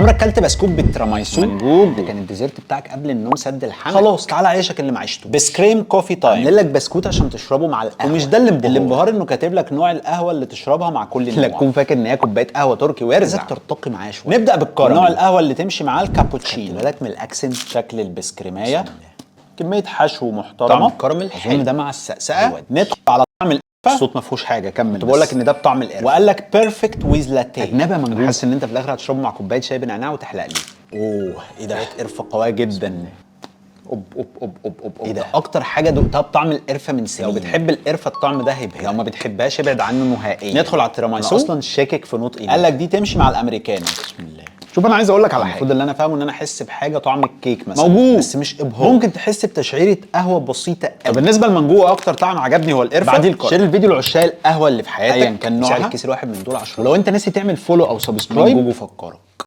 عمرك كلت بسكوت بالتراميسو؟ منجوب. ده كان الديزرت بتاعك قبل النوم سد الحنك. خلاص تعالى عيشك اللي معيشته بسكريم كوفي تايم. عامل لك بسكوت عشان تشربه مع القهوه، ومش ده الانبهار انه كاتب لك نوع القهوه اللي تشربها مع كل نوع. لا تكون فاكر ان هي كوبايه قهوه تركي وارزع. عايزك ترتقي معايا شويه. نبدا بالكراميل، نوع القهوه اللي تمشي معاه الكابوتشينو. خدت بالك من الاكسنت، شكل البسكريميه، كميه حشو محترمه. طعم الكراميل حلو ده مع السقسقه. ندخل على طعم الصوت ما فيهوش حاجه، كمل. كنت بقول لك ان ده بطعم القرفه، وقال لك بيرفكت ويز لاتيه. اجنبي منجوز. حاسس ان انت في الاخر هتشربه مع كوبايه شاي بنعناع وتحلق لي. اوه ايه ده، قرفه قويه جدا. اوب اوب اوب اوب اوب ايه ده، اكتر حاجه دقتها بطعم القرفه من سنين. لو بتحب القرفه الطعم ده هيبهرك، لو ما بتحبهاش ابعد عنه نهائيا. ندخل على التيراميسو. انا اصلا شاكك في نطقي. قال لك دي تمشي مع الامريكانو. بسم الله. شوف انا عايز اقول لك على حاجه، المفروض اللي انا فاهمه ان انا احس بحاجه طعم الكيك مثلا موجود، بس مش ابهار. ممكن تحس بتشعيره قهوه بسيطه قوي. بالنسبه لمنجوه اكتر طعم عجبني هو القرفه. بعديه الكراميل. شير الفيديو لعشاق القهوه اللي في حياتك ايا كان نوعها، سعر الكيس الواحد من دول 10. ولو انت ناسي تعمل فولو او سبسكرايب منجوه فكرك.